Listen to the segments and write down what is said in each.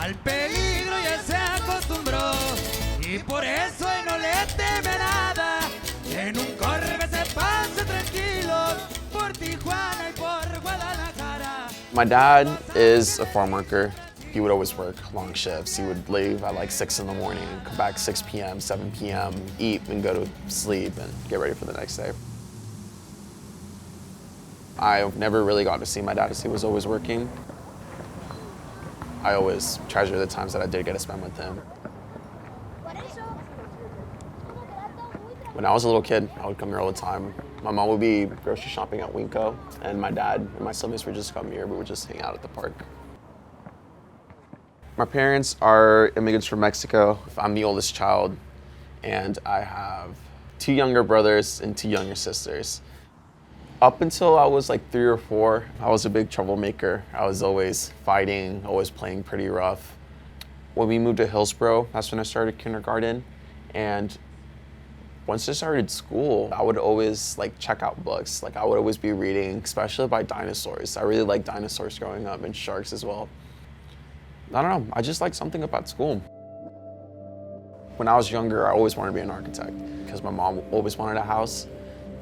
Al peligro ya se acostumbró y por eso él no le teme nada. En un Corvette se pasa tranquilo por Tijuana y por Guadalajara. My dad is a farm worker. He would always work long shifts. He would leave at like 6 in the morning, come back 6 p.m., 7 p.m., eat and go to sleep and get ready for the next day. I never really got to see my dad as he was always working. I always treasure the times that I did get to spend with him. When I was a little kid, I would come here all the time. My mom would be grocery shopping at Winco, and my dad and my siblings would just come here. We would just hang out at the park. My parents are immigrants from Mexico. I'm the oldest child, and I have 2 younger brothers and 2 younger sisters. Up until I was like 3 or 4, I was a big troublemaker. I was always fighting, always playing pretty rough. When we moved to Hillsborough, that's when I started kindergarten. And once I started school, I would always like check out books. Like I would always be reading, especially about dinosaurs. I really liked dinosaurs growing up and sharks as well. I don't know, I just like something about school. When I was younger, I always wanted to be an architect because my mom always wanted a house.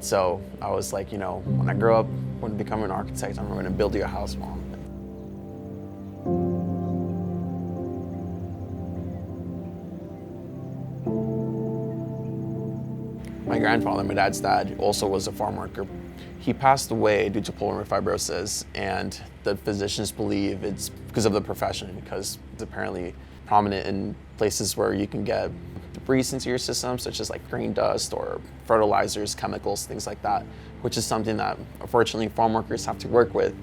So I was like, you know, when I grow up, I want to become an architect. I'm going to build you a house, Mom. My grandfather, my dad's dad, also was a farm worker. He passed away due to pulmonary fibrosis, and the physicians believe it's because of the profession, because it's apparently prominent in places where you can get debris into your system, such as like grain dust or fertilizers, chemicals, things like that, which is something that unfortunately farm workers have to work with.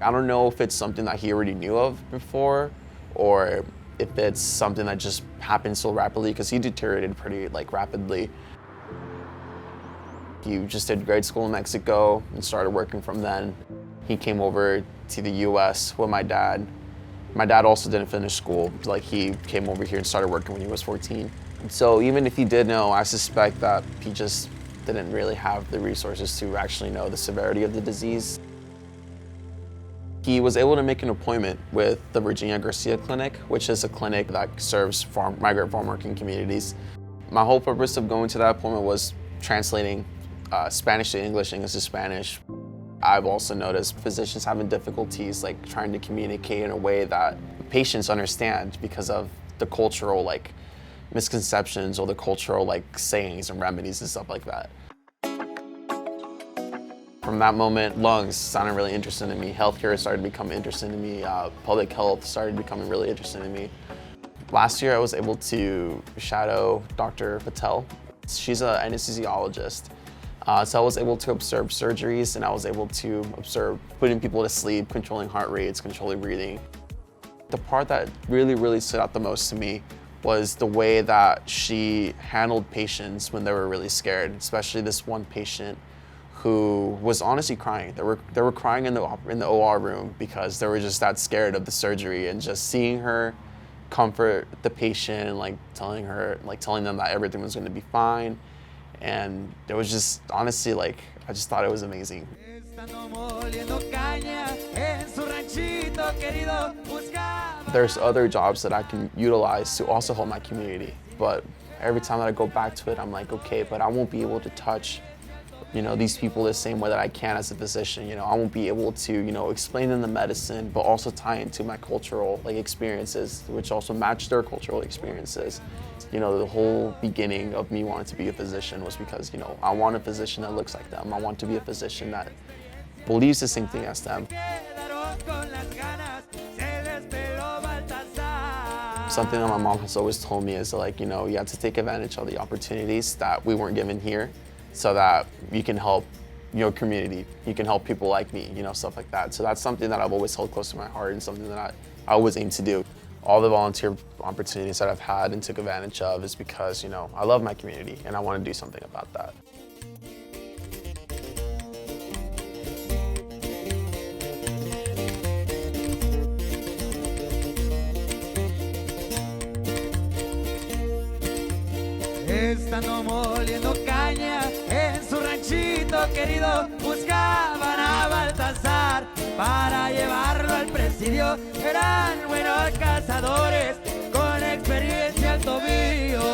I don't know if it's something that he already knew of before, or if it's something that just happened so rapidly, because he deteriorated pretty rapidly. He just did grade school in Mexico and started working from then. He came over to the US with my dad. My dad also didn't finish school. Like he came over here and started working when he was 14. So even if he did know, I suspect that he just didn't really have the resources to actually know the severity of the disease. He was able to make an appointment with the Virginia Garcia Clinic, which is a clinic that serves migrant farm working communities. My whole purpose of going to that appointment was translating Spanish to English, English to Spanish. I've also noticed physicians having difficulties trying to communicate in a way that patients understand because of the cultural misconceptions or the cultural sayings and remedies and stuff like that. From that moment, lungs sounded really interesting to me. Healthcare started becoming interesting to me. Public health started becoming really interesting to me. Last year, I was able to shadow Dr. Patel. She's an anesthesiologist. So I was able to observe surgeries, and I was able to observe putting people to sleep, controlling heart rates, controlling breathing. The part that really stood out the most to me was the way that she handled patients when they were really scared, especially this one patient who was honestly crying. They were crying in the OR room because they were just that scared of the surgery, and just seeing her comfort the patient and telling them that everything was going to be fine. And it was just, honestly, I just thought it was amazing. There's other jobs that I can utilize to also help my community. But every time that I go back to it, I'm like, okay, but I won't be able to touch, these people the same way that I can as a physician. I won't be able to, explain them the medicine, but also tie into my cultural experiences, which also match their cultural experiences. The whole beginning of me wanting to be a physician was because, I want a physician that looks like them. I want to be a physician that believes the same thing as them. Something that my mom has always told me is you have to take advantage of the opportunities that we weren't given here, so that you can help your community, you can help people like me, stuff like that. So that's something that I've always held close to my heart, and something that I always aim to do. All the volunteer opportunities that I've had and took advantage of is because, I love my community and I want to do something about that. Estando moliendo caña en su ranchito querido, buscaban a Baltasar para llevarlo al presidio. eran buenos cazadores con experiencia al tobillo.